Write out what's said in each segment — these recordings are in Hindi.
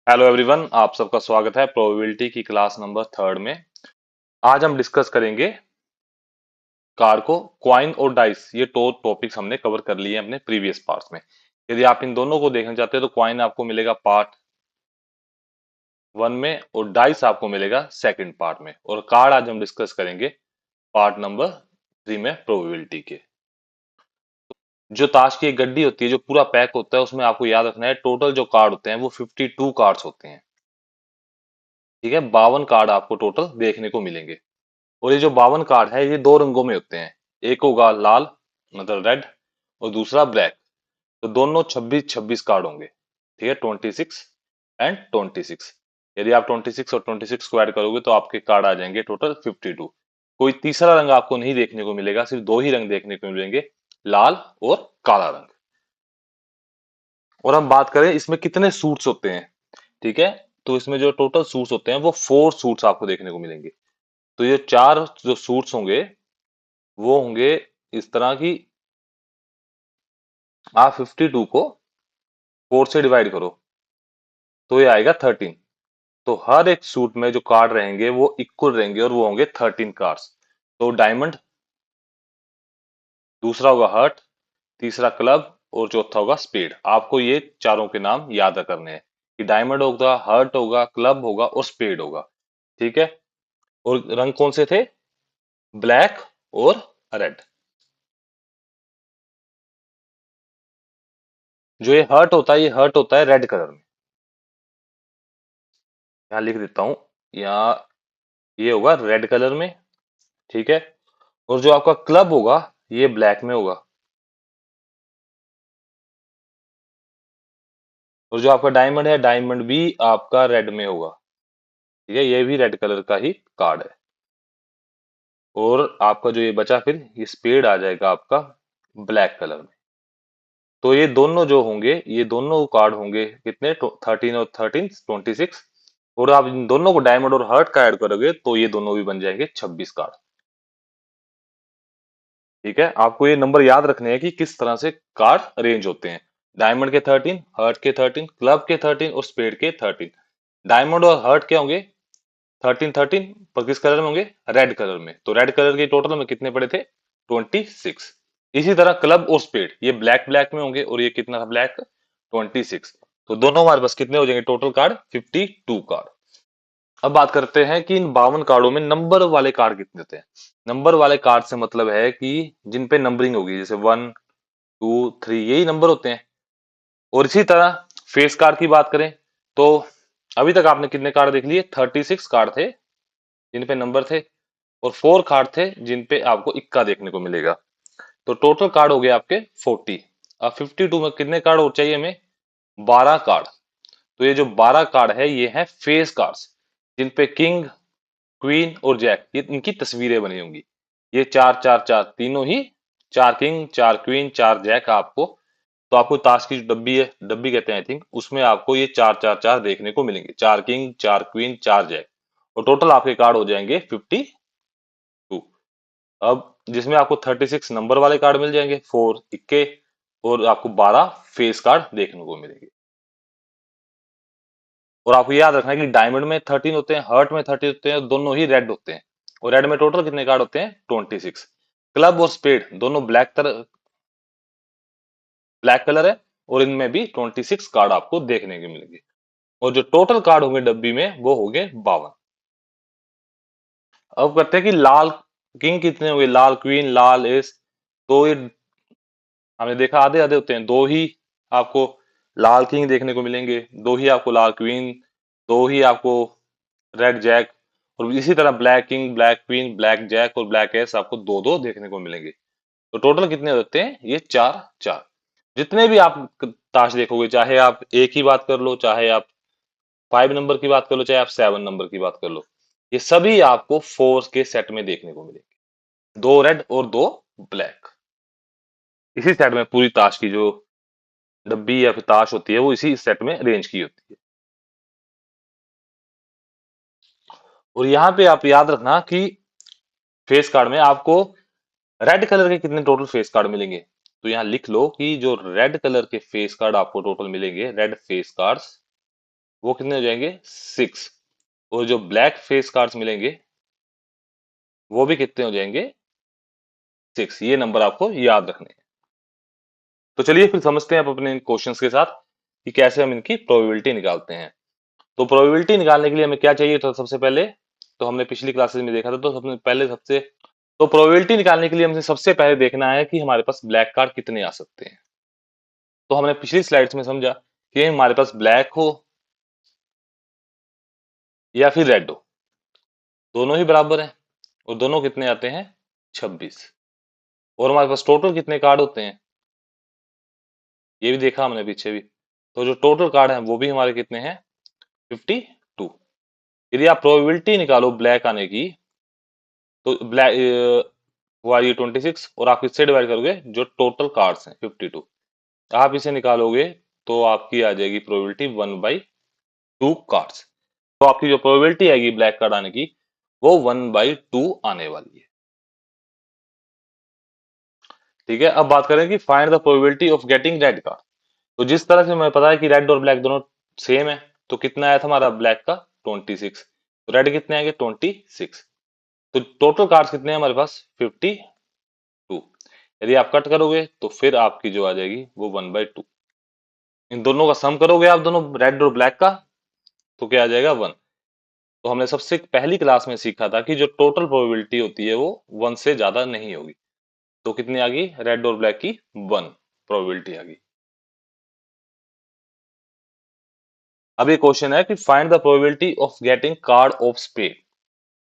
हेलो एवरीवन, आप सबका स्वागत है प्रोबेबिलिटी की क्लास नंबर थर्ड में। आज हम डिस्कस करेंगे कार्ड को क्वाइन और डाइस। ये दो टॉपिक्स हमने कवर कर लिए हैं अपने प्रीवियस पार्ट्स में। यदि आप इन दोनों को देखना चाहते हैं तो क्वाइन आपको मिलेगा पार्ट वन में और डाइस आपको मिलेगा सेकंड पार्ट में, और कार्ड आज हम डिस्कस करेंगे पार्ट नंबर थ्री में प्रोबेबिलिटी के। जो ताश की एक गड्डी होती है, जो पूरा पैक होता है, उसमें आपको याद रखना है टोटल जो कार्ड होते हैं वो 52 कार्ड्स होते हैं। ठीक है, 52 कार्ड आपको टोटल देखने को मिलेंगे। और ये जो 52 कार्ड है ये दो रंगों में होते हैं। एक होगा लाल, मतलब रेड, और दूसरा ब्लैक। तो दोनों 26 कार्ड होंगे। ठीक है, 26 एंड 26। यदि आप 26 और 26 को ऐड करोगे तो आपके कार्ड आ जाएंगे टोटल 52। कोई तीसरा रंग आपको नहीं देखने को मिलेगा, सिर्फ दो ही रंग देखने को मिलेंगे, लाल और काला रंग। और हम बात करें इसमें कितने सूट्स होते हैं। ठीक है, तो इसमें जो टोटल सूट्स होते हैं वो 4 सूट्स आपको देखने को मिलेंगे। तो ये चार जो सूट्स होंगे वो होंगे इस तरह की। आप 52 को 4 से डिवाइड करो तो ये आएगा 13। तो हर एक सूट में जो कार्ड रहेंगे वो इक्वल रहेंगे और वो होंगे 13 कार्ड्स। तो डायमंड, दूसरा होगा हर्ट, तीसरा क्लब और चौथा होगा स्पेड। आपको ये चारों के नाम याद करने हैं कि डायमंड होगा, हर्ट होगा, क्लब होगा और स्पेड होगा। ठीक है, और रंग कौन से थे? ब्लैक और रेड। जो ये हर्ट होता है, ये हर्ट होता है रेड कलर में। यहाँ लिख देता हूं, यहाँ ये होगा रेड कलर में। ठीक है, और जो आपका क्लब होगा ये ब्लैक में होगा। और जो आपका डायमंड है, डायमंड भी आपका रेड में होगा। ठीक है, ये भी रेड कलर का ही कार्ड है। और आपका जो ये बचा फिर ये स्पेड आ जाएगा आपका ब्लैक कलर में। तो ये दोनों जो होंगे, ये दोनों कार्ड होंगे कितने? 13 और 13 26। और आप इन दोनों को डायमंड और हर्ट का ऐड करोगे तो ये दोनों भी बन जाएंगे 26 कार्ड। ठीक है, आपको ये नंबर याद रखने हैं कि किस तरह से कार्ड अरेंज होते हैं। डायमंड के 13, हर्ट के 13, क्लब के 13 और स्पेड के 13। डायमंड और हर्ट क्या होंगे? 13 पर किस कलर में होंगे? रेड कलर में। तो रेड कलर के टोटल में कितने पड़े थे? 26। इसी तरह क्लब और स्पेड ये ब्लैक ब्लैक में होंगे, और ये कितना था ब्लैक? 26। तो दोनों हमारे पास कितने हो जाएंगे टोटल कार्ड? 52 कार्ड। अब बात करते हैं कि इन 52 कार्डों में नंबर वाले कार्ड कितने होते हैं। नंबर वाले कार्ड से मतलब है कि जिन पे नंबरिंग होगी, जैसे 1 2 3, यही नंबर होते हैं। और इसी तरह फेस कार्ड की बात करें तो अभी तक आपने कितने कार्ड देख लिए? 36 कार्ड थे जिन पे नंबर थे, और 4 कार्ड थे जिन पे आपको इक्का देखने को मिलेगा। तो टोटल कार्ड हो गए आपके 40। अब 52 में कितने कार्ड और चाहिए हमें? 12 कार्ड। तो ये जो 12 कार्ड है ये है फेस कार्ड्स, जिन पे किंग, क्वीन और जैक ये इनकी तस्वीरें बनी होंगी। ये चार चार चार तीनों ही, चार किंग, चार क्वीन, चार जैक आपको। तो आपको ताश की जो डब्बी है, डब्बी कहते हैं आई थिंक, उसमें आपको ये चार चार चार देखने को मिलेंगे। चार किंग, चार क्वीन, चार जैक, और टोटल आपके कार्ड हो जाएंगे 52। अब जिसमें आपको 36 नंबर वाले कार्ड मिल जाएंगे, 4 इक्के, और आपको 12 फेस कार्ड देखने को मिलेंगे। और आपको याद रखना है कि डायमंड में 13 होते हैं, हर्ट में 30 होते हैं, दोनों ही रेड होते हैं। और रेड में टोटल कितने कार्ड होते हैं? 26। क्लब और स्पेड दोनों ब्लैक कलर है, और इनमें भी 26 कार्ड आपको देखने को मिलेंगे। और जो टोटल कार्ड होंगे डब्बी में वो होंगे 52। अब करते हैं कि लाल किंग कितने होंगे, लाल क्वीन, लाल एस। तो ये हमने देखा आधे आधे होते हैं। दो ही आपको लाल किंग देखने को मिलेंगे, दो ही आपको लाल क्वीन, दो ही आपको रेड जैक, और इसी तरह black king, black queen, black jack और ब्लैक एस आपको दो दो देखने को मिलेंगे। तो टोटल कितने होते हैं? ये चार चार। जितने भी आप ताश देखोगे, चाहे आप एक की बात कर लो, चाहे आप 5 नंबर की बात कर लो, चाहे आप 7 नंबर की बात कर लो, ये सभी आपको 4 के सेट में देखने को मिलेंगे। दो रेड और दो ब्लैक। इसी सेट में पूरी ताश की जो डब्बी या फिर ताश होती है वो इसी सेट में अरेंज की होती है। और यहाँ पे आप याद रखना कि फेस कार्ड में आपको रेड कलर के कितने टोटल फेस कार्ड मिलेंगे। तो यहाँ लिख लो कि जो रेड कलर के फेस कार्ड आपको टोटल मिलेंगे, रेड फेस कार्ड्स, वो कितने हो जाएंगे 6। और जो ब्लैक फेस कार्ड्स मिलेंगे वो भी कितने हो जाएंगे 6। ये नंबर आपको याद रखने हैं। तो चलिए फिर समझते हैं आप अपने इन क्वेश्चंस के साथ कि कैसे हम इनकी प्रोबेबिलिटी निकालते हैं। तो प्रोबेबिलिटी निकालने के लिए हमें क्या चाहिए था सबसे पहले, तो हमने पिछली क्लासेस में देखा था, तो सबसे पहले सबसे तो प्रोबेबिलिटी निकालने के लिए हमने सबसे पहले देखना है कि हमारे पास ब्लैक कार्ड कितने आ सकते हैं। तो हमने पिछली स्लाइड्स में समझा कि हमारे पास ब्लैक हो या फिर रेड हो, दोनों ही बराबर हैं और दोनों कितने आते हैं 26। और हमारे पास टोटल कितने कार्ड होते हैं ये भी देखा हमने पीछे भी। तो जो टोटल कार्ड है वो भी हमारे कितने हैं 52। यदि आप प्रोबेबिलिटी निकालो ब्लैक आने की तो ब्लैक वो आ रही है 26 और आप किससे डिवाइड करोगे जो टोटल कार्ड्स हैं 52, आप इसे निकालोगे तो आपकी आ जाएगी प्रोबेबिलिटी 1/2 कार्ड्स। तो आपकी जो प्रोबेबिलिटी आएगी ब्लैक कार्ड आने की वो 1/2 आने वाली है। ठीक है, अब बात करें कि find the probability of getting red card. तो जिस तरह से हमें पता है कि रेड और ब्लैक दोनों सेम है, तो कितना आया था हमारा ब्लैक का 26, तो रेड कितने आएंगे 26। तो टोटल कार्ड्स कितने हैं हमारे पास 52। यदि आप कट करोगे तो फिर आपकी जो आ जाएगी वो 1/2। इन दोनों का सम करोगे आप दोनों रेड और ब्लैक का तो क्या आ जाएगा 1। तो हमने सबसे पहली क्लास में सीखा था कि जो टोटल प्रोबेबिलिटी होती है वो 1 से ज्यादा नहीं होगी। तो कितनी आ गई रेड और ब्लैक की 1 प्रोबेबिलिटी आ गई। अब ये क्वेश्चन है कि find the probability of getting card of spade.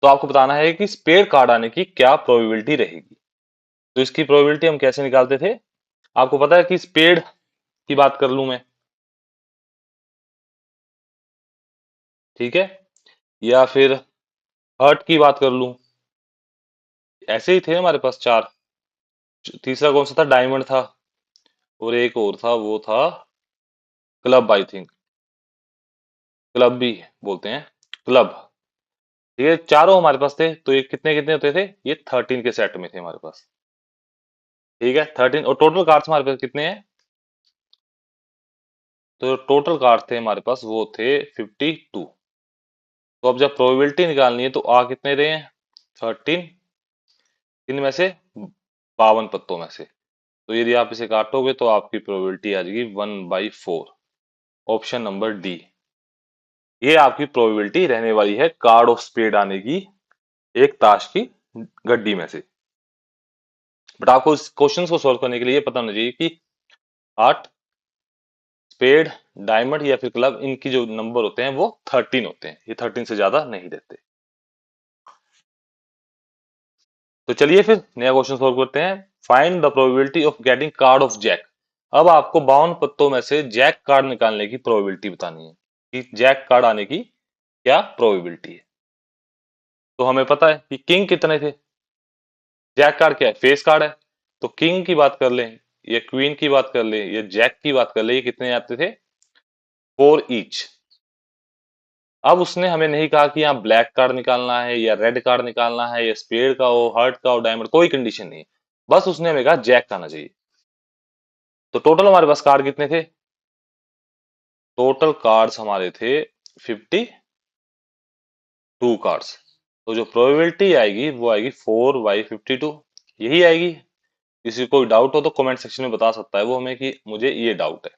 तो आपको बताना है कि स्पेड कार्ड आने की क्या प्रोबेबिलिटी रहेगी। तो इसकी प्रोबेबिलिटी हम कैसे निकालते थे, आपको पता है कि स्पेड की बात कर लूं मैं, ठीक है, या फिर हर्ट की बात कर लूं, ऐसे ही थे हमारे पास चार। तीसरा कौन सा था डायमंड था, और एक और था वो था क्लब, आई थिंक क्लब भी बोलते हैं, क्लब। ये चारों हमारे पास थे, तो ये कितने कितने होते थे, ये 13 के सेट में थे हमारे पास। ठीक है 13, और टोटल कार्ड्स हमारे पास कितने हैं, तो टोटल कार्ड थे हमारे पास वो थे 52। तो अब जब प्रोबेबिलिटी निकालनी है तो आ कितने रहे हैं 13, इन में से 52 पत्तों में से। तो यदि आप इसे काटोगे तो आपकी प्रोबेबिलिटी आ जाएगी 1/4। ऑप्शन नंबर डी, ये आपकी प्रोबेबिलिटी रहने वाली है कार्ड ऑफ स्पेड आने की एक ताश की गड्डी में से। बट आपको इस क्वेश्चन को सोल्व करने के लिए ये पता होना चाहिए कि हार्ट, स्पेड, डायमंड या फिर क्लब, इनकी जो नंबर होते हैं वो 13 होते हैं, ये 13 से ज्यादा नहीं देते। तो चलिए फिर नया क्वेश्चन सोल्व करते हैं। Find the probability of getting card of jack. अब आपको 52 पत्तों में से जैक कार्ड निकालने की प्रोबेबिलिटी बतानी है कि जैक कार्ड आने की क्या प्रोबेबिलिटी है। तो हमें पता है कि किंग कितने थे, जैक कार्ड क्या है फेस कार्ड है, तो किंग की बात कर लें या क्वीन की बात कर लें या जैक की बात कर लें, ये कितने आते थे 4 ईच। अब उसने हमें नहीं कहा कि यहाँ ब्लैक कार्ड निकालना है या रेड कार्ड निकालना है या स्पेड का हो, हार्ट का हो, डायमंड, कोई कंडीशन नहीं है, बस उसने हमें कहा जैक का आना चाहिए। तो टोटल हमारे पास कार्ड कितने थे, टोटल कार्ड्स हमारे थे 52 कार्ड्स। तो जो प्रोबेबिलिटी आएगी वो आएगी 4/52, यही आएगी। किसी को कोई डाउट हो तो कमेंट सेक्शन में बता सकता है वो हमें कि मुझे ये डाउट है।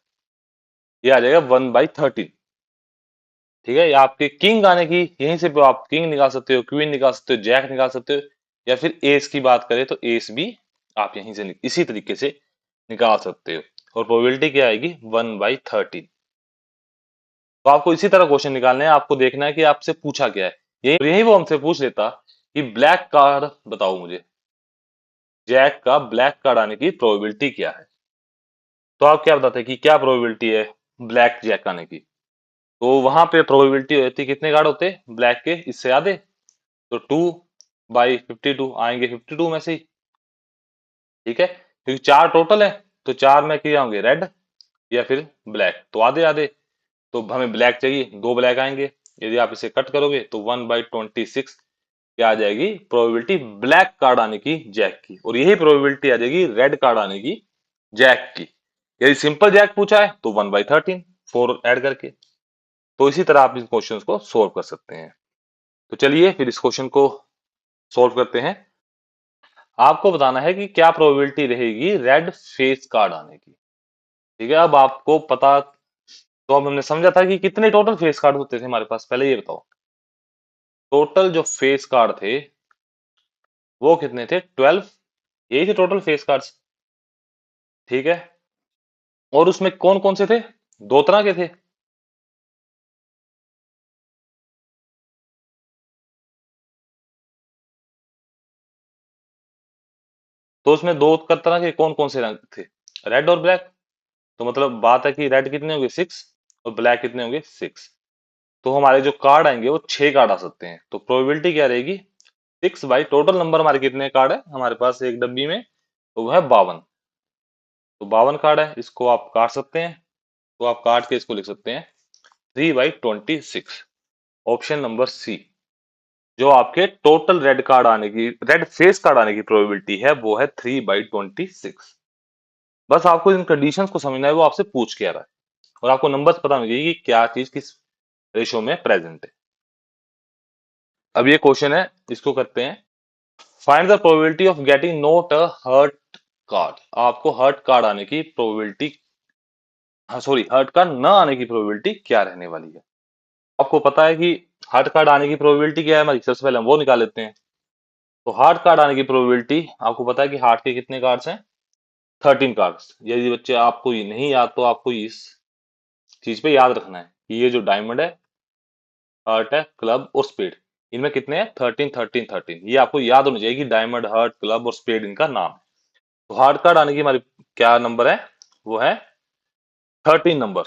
ये आ जाएगा 1/13। ठीक है, या आपके किंग आने की यहीं से आप किंग निकाल सकते हो, क्वीन निकाल सकते हो, जैक निकाल सकते हो, या फिर एस की बात करें तो एस भी आप यहीं से इसी तरीके से निकाल सकते हो। और प्रोबेबिलिटी क्या आएगी 1/13। तो आपको इसी तरह क्वेश्चन निकालने हैं, आपको देखना है कि आपसे पूछा क्या है। यही वो हमसे पूछ लेता कि ब्लैक कार्ड बताओ मुझे, जैक का ब्लैक कार्ड आने की प्रोबेबिलिटी क्या है। तो आप क्या बताते हैं कि क्या प्रोबेबिलिटी है ब्लैक जैक आने की। तो वहां पे प्रोबेबिलिटी होती कितने कार्ड होते ब्लैक के, इससे आधे, तो 2/52 आएंगे 52 में से ही। ठीक है, क्योंकि चार टोटल है तो चार में क्या होंगे रेड या फिर ब्लैक, तो आधे आधे। तो हमें ब्लैक चाहिए, दो ब्लैक आएंगे। यदि आप इसे कट करोगे तो 1/26 क्या आ जाएगी प्रोबेबिलिटी ब्लैक कार्ड आने की जैक की, और यही प्रोबेबिलिटी आ जाएगी रेड कार्ड आने की जैक की। यदि सिंपल जैक पूछा है तो 1/13 4 ऐड करके। तो इसी तरह आप इन क्वेश्चंस को सोल्व कर सकते हैं। तो चलिए फिर इस क्वेश्चन को सोल्व करते हैं। आपको बताना है कि क्या प्रोबेबिलिटी रहेगी रेड फेस कार्ड आने की। ठीक है, अब आपको पता, तो अब हमने समझा था कि कितने टोटल फेस कार्ड होते थे हमारे पास, पहले ये बताओ। टोटल जो फेस कार्ड थे वो कितने थे? 12। यही थे टोटल फेस कार्ड्स। ठीक है, और उसमें कौन कौन से थे? दो तरह के थे। तो उसमें दो तरह के कौन कौन से रंग थे? रेड और ब्लैक। तो मतलब बात है कि रेड कितने होंगे? 6, और ब्लैक कितने होंगे? 6। तो हमारे जो कार्ड आएंगे वो 6 कार्ड आ सकते हैं। तो प्रोबेबिलिटी क्या रहेगी? 6 बाई टोटल नंबर हमारे कितने कार्ड है हमारे पास एक डब्बी में? तो वो है 52। तो 52 कार्ड है, इसको आप काट सकते हैं। तो आप काट के इसको लिख सकते हैं 3/26। Option number C. जो आपके टोटल रेड कार्ड आने की, रेड फेस कार्ड आने की प्रोबेबिलिटी है वो है 3/26। बस आपको इन कंडीशंस को समझना है, वो आपसे पूछ के आ रहा है और आपको नंबर्स पता होने चाहिए कि क्या चीज किस रेशो में प्रेजेंट है। अब ये क्वेश्चन है, इसको करते हैं। Find the probability of getting not a heart card. आपको हर्ट कार्ड आने की प्रोबेबिलिटी, हाँ सॉरी, हर्ट कार्ड न आने की प्रोबेबिलिटी क्या रहने वाली है। आपको पता है कि हर्ट कार्ड आने की प्रोबेबिलिटी क्या है हमारी, सबसे पहले हम वो निकाल लेते हैं। तो हार्ट कार्ड आने की प्रोबेबिलिटी, आपको पता है कि हार्ट के कितने कार्ड्स हैं? 13 कार्ड्स। यदि बच्चे आपको ये नहीं याद, तो आपको इस चीज पे याद रखना है कि ये जो डायमंड है, हार्ट है, क्लब और स्पेड, इनमें कितने हैं? 13 13 13। ये आपको याद होना चाहिए कि डायमंड, हार्ट, क्लब और स्पेड इनका नाम है। तो हार्ट कार्ड आने की हमारी क्या नंबर है? वो है 13 नंबर।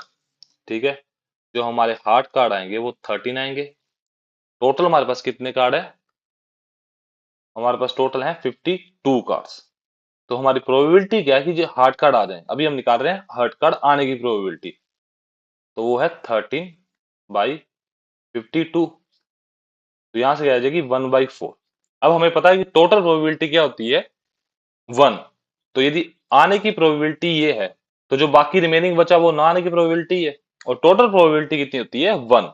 ठीक है, जो हमारे हार्ट कार्ड आएंगे वो 13 आएंगे। टोटल हमारे पास कितने कार्ड है? हमारे पास टोटल है 52 कार्ड्स। तो हमारी प्रोबेबिलिटी क्या है कि जो हार्ट कार्ड आ जाए, अभी हम निकाल रहे हैं हार्ट कार्ड आने की प्रोबेबिलिटी। तो वो है 13/52। तो यहां से क्या आ जाएगी? 1/4। अब हमें पता है कि टोटल प्रोबेबिलिटी क्या होती है? 1। तो यदि आने की प्रोबेबिलिटी ये है, तो जो बाकी रिमेनिंग बचा वो ना आने की प्रोबेबिलिटी है, और टोटल प्रोबेबिलिटी कितनी होती है? 1।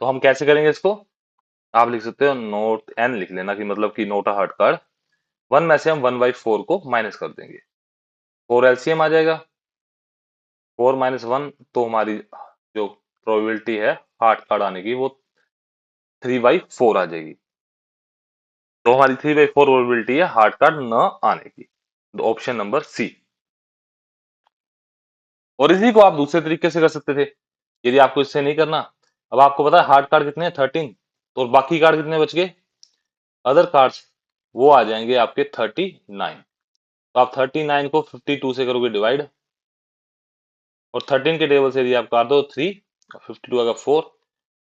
तो हम कैसे करेंगे इसको? आप लिख सकते हो नोट एन लिख लेना, कि मतलब कि नोट अ हार्ट कार्ड। 1 में से हम 1/4 को माइनस कर देंगे, 4 एलसीएम आ जाएगा। 4 - 1, तो हमारी जो प्रोबेबिलिटी है हार्ट कार्ड आने की वो 3/4 आ जाएगी। तो हमारी 3/4 प्रोबेबिलिटी है हार्ट कार्ड न आने की। तो ऑप्शन नंबर सी। और इसी को आप दूसरे तरीके से कर सकते थे, यदि आपको इससे नहीं करना। अब आपको पता है हार्ट कार्ड कितने हैं? 13। तो और बाकी कार्ड कितने बच गए? अदर कार्ड्स, वो आ जाएंगे आपके 39। तो आप 39 को 52 से करोगे डिवाइड, और 13 के टेबल से यदि आप काट दो 3, 52 अगर 4,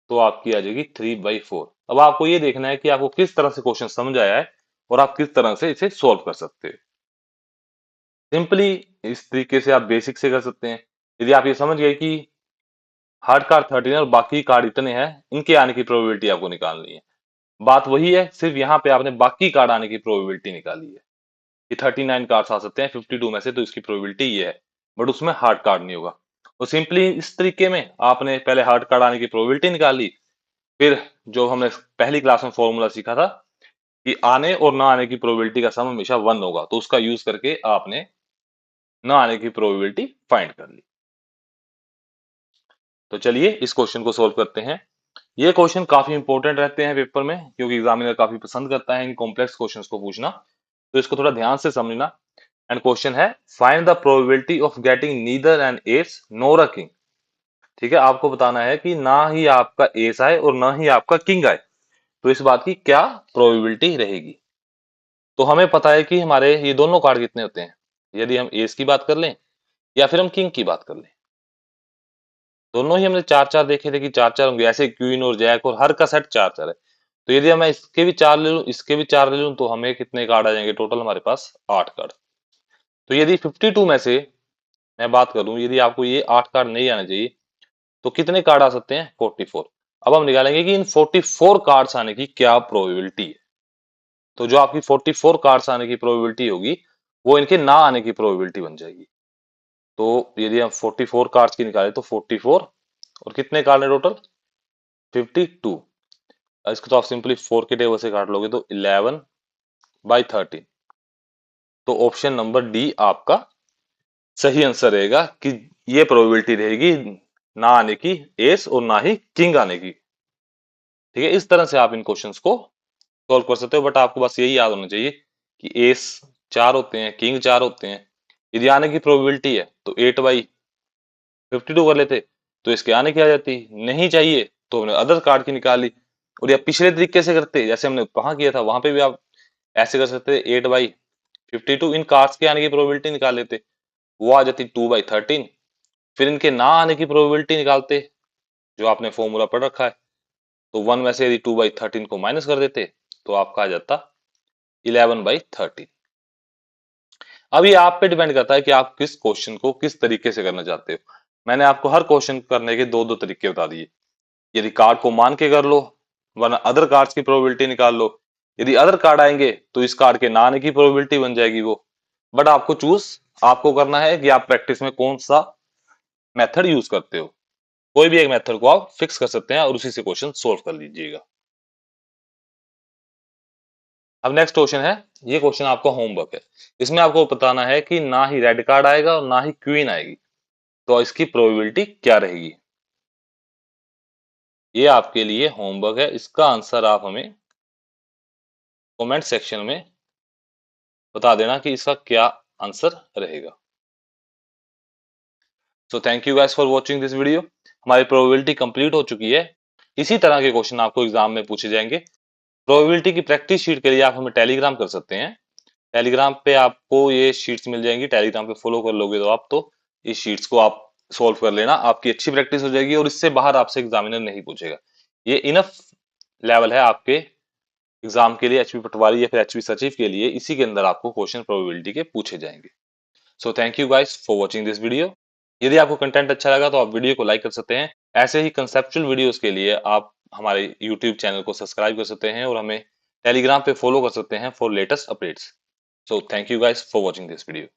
तो आपकी आ जाएगी 3/4। अब आपको ये देखना है कि आपको किस तरह से क्वेश्चन समझ आया है और आप किस तरह से इसे सोल्व कर सकते हैं। सिंपली इस तरीके से आप बेसिक से कर सकते हैं। यदि आप ये समझ गए कि हार्ड कार्ड 13 है और बाकी कार्ड इतने हैं, इनके आने की प्रोबेबिलिटी आपको निकालनी है। बात वही है, सिर्फ यहाँ पे आपने बाकी कार्ड आने की प्रोबेबिलिटी निकाली है कि 39 कार्ड्स आ सकते हैं 52 में से, तो इसकी प्रोबेबिलिटी ये है। बट उसमें हार्ड कार्ड नहीं होगा। तो सिंपली इस तरीके में आपने पहले हार्ड कार्ड आने की प्रोबेबिलिटी निकाली, फिर जो हमने पहली क्लास में फॉर्मूला सीखा था कि आने और ना आने की प्रोबेबिलिटी का सम हमेशा 1 होगा, तो उसका यूज करके आपने ना आने की प्रोबेबिलिटी फाइंड कर ली। तो चलिए इस क्वेश्चन को सोल्व करते हैं। ये क्वेश्चन काफी इंपॉर्टेंट रहते हैं पेपर में, क्योंकि एग्जामिनर काफी पसंद करता है इन कॉम्प्लेक्स क्वेश्चंस को पूछना। तो इसको थोड़ा ध्यान से समझना। एंड क्वेश्चन है, find the probability of getting neither an ace nor a king. ठीक है, आपको बताना है कि ना ही आपका एस आए और ना ही आपका किंग आए, तो इस बात की क्या प्रोबेबिलिटी रहेगी। तो हमें पता है कि हमारे ये दोनों कार्ड कितने होते हैं, यदि हम एस की बात कर लें या फिर हम किंग की बात कर लें। दोनों ही हमने चार चार देखे थे कि चार चार होंगे, ऐसे क्वीन और जैक और हर का सेट चार चार है। तो यदि मैं इसके भी चार ले लूं, इसके भी चार ले लूं, तो हमें कितने कार्ड आ जाएंगे? टोटल हमारे पास 8 कार्ड। तो यदि 52 में से मैं बात करूं, यदि आपको ये 8 कार्ड नहीं आने चाहिए, तो कितने कार्ड आ सकते हैं? 44। अब हम निकालेंगे कि इन 44 कार्ड्स आने की क्या प्रोबेबिलिटी है। तो जो आपकी 44 कार्ड्स आने की प्रोबेबिलिटी होगी, वो इनके ना आने की प्रोबेबिलिटी बन जाएगी। तो यदि हम 44 कार्ड्स की निकालें, तो 44 और कितने कार्ड है टोटल? 52। इसको तो आप सिंपली 4 के टेबल से काट लोगे तो 11/13। तो ऑप्शन नंबर डी आपका सही आंसर रहेगा कि ये प्रोबेबिलिटी रहेगी ना आने की एस और ना ही किंग आने की। ठीक है, इस तरह से आप इन क्वेश्चंस को सॉल्व कर सकते हो, बट आपको बस यही याद होना चाहिए कि एस 4 होते हैं, किंग 4 होते हैं। यदि आने की प्रोबेबिलिटी है तो 8/52 कर लेते, तो इसके आने की आ जाती। नहीं चाहिए तो हमने अदर कार्ड की निकाली। और या पिछले तरीके से करते जैसे हमने वहां किया था, वहां पे भी आप ऐसे कर सकते 8/52 इन कार्ड्स के आने की प्रोबेबिलिटी निकाल लेते, वो आ जाती 2/13। फिर इनके ना आने की प्रोबेबिलिटी निकालते, जो आपने फॉर्मूला पढ़ रखा है। तो 1 में से यदि 2/13 को माइनस कर देते तो आपका आ जाता 11/13। अब ये आप पे डिपेंड करता है कि आप किस क्वेश्चन को किस तरीके से करना चाहते हो। मैंने आपको हर क्वेश्चन करने के दो दो तरीके बता दिए। यदि कार्ड को मान के कर लो, वरना अदर कार्ड्स की प्रोबेबिलिटी निकाल लो। यदि अदर कार्ड आएंगे तो इस कार्ड के ना आने की प्रोबेबिलिटी बन जाएगी वो। बट आपको चूज आपको करना है कि आप प्रैक्टिस में कौन सा मेथड यूज करते हो। कोई भी एक मेथड को आप फिक्स कर सकते हैं और उसी से क्वेश्चन सोल्व कर लीजिएगा। अब नेक्स्ट क्वेश्चन है, ये क्वेश्चन आपका होमवर्क है। इसमें आपको बताना है कि ना ही रेड कार्ड आएगा और ना ही क्वीन आएगी, तो इसकी प्रोबेबिलिटी क्या रहेगी। ये आपके लिए होमवर्क है, इसका आंसर आप हमें कमेंट सेक्शन में बता देना कि इसका क्या आंसर रहेगा। So thank you guys for watching this video. हमारी प्रोबेबिलिटी कंप्लीट हो चुकी है। इसी तरह के क्वेश्चन आपको एग्जाम में पूछे जाएंगे। प्रोबेबिलिटी की प्रैक्टिस शीट के लिए आप हमें टेलीग्राम कर सकते हैं। टेलीग्राम पे आपको ये शीट्स मिल जाएंगी, टेलीग्राम पे फॉलो कर लोगे तो आप तो इस शीट्स को आप सॉल्व कर लेना, आपकी अच्छी प्रैक्टिस हो जाएगी और इससे बाहर आपसे एग्जामिनर नहीं पूछेगा। ये इनफ लेवल है आपके एग्जाम के लिए, एचपी पटवारी या फिर एचपी सचिव के लिए। इसी के अंदर आपको क्वेश्चन प्रोबेबिलिटी के पूछे जाएंगे। So thank you guys for watching this video. यदि आपको कंटेंट अच्छा लगा तो आप वीडियो को लाइक कर सकते हैं। ऐसे ही कंसेप्चुअल वीडियोस के लिए आप हमारे यूट्यूब चैनल को सब्सक्राइब कर सकते हैं और हमें टेलीग्राम पे फॉलो कर सकते हैं for latest updates. So thank you guys for watching this video.